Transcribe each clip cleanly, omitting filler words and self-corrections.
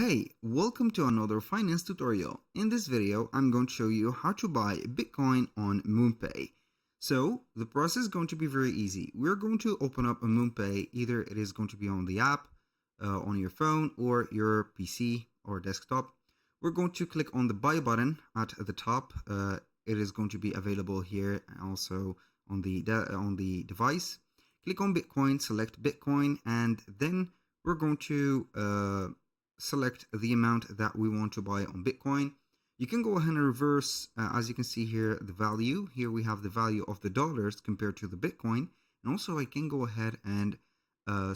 Hey, welcome to another finance tutorial. In this video, I'm going to show you how to buy Bitcoin on MoonPay. So the process is going to be very easy. We're going to open up a MoonPay. Either it is going to be on the app, on your phone or your PC or desktop. We're going to click on the buy button at the top. It is going to be available here and also on the device. Click on Bitcoin, select Bitcoin, and then we're going to select the amount that we want to buy on Bitcoin. You can go ahead and reverse, as you can see here, the value. Here we have the value of the dollars compared to the Bitcoin. And also I can go ahead and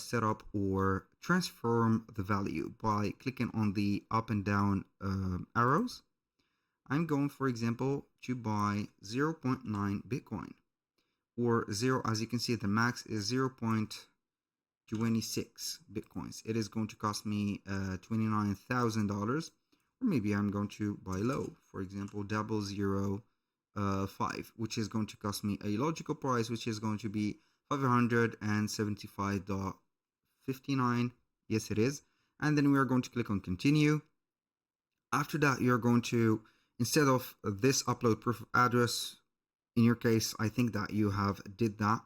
set up or transform the value by clicking on the up and down arrows. I'm going, for example, to buy 0.9 Bitcoin, or zero. As you can see, the max is 0.26 Bitcoins. It is going to cost me $29,000, or maybe I'm going to buy low, for example 0.005, which is going to cost me a logical price, which is going to be $575.59. Yes, it is. And then we are going to click on continue. After that, you're going to, instead of this upload proof of address, in your case, I think that you have did that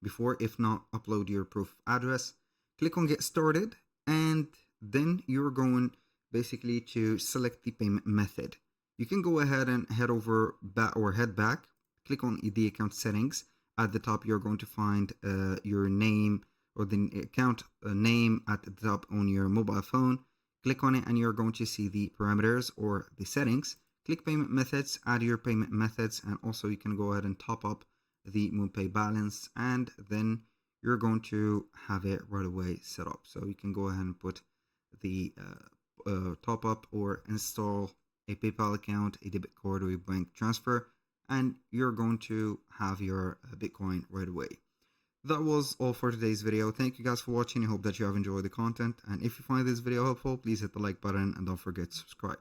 before. If not, upload your proof of address. Click on get started, and then you're going basically to select the payment method. You can go ahead and head over back or head back. Click on the account settings. At the top, you're going to find your name or the account name at the top on your mobile phone. Click on it and you're going to see the parameters or the settings. Click payment methods, add your payment methods, and also you can go ahead and top up the MoonPay balance, and then you're going to have it right away set up. So you can go ahead and put the top up or install a PayPal account, a debit card, or a bank transfer, and you're going to have your Bitcoin right away. That was all for today's video. Thank you guys for watching. I hope that you have enjoyed the content, and if you find this video helpful, please hit the like button and don't forget to subscribe.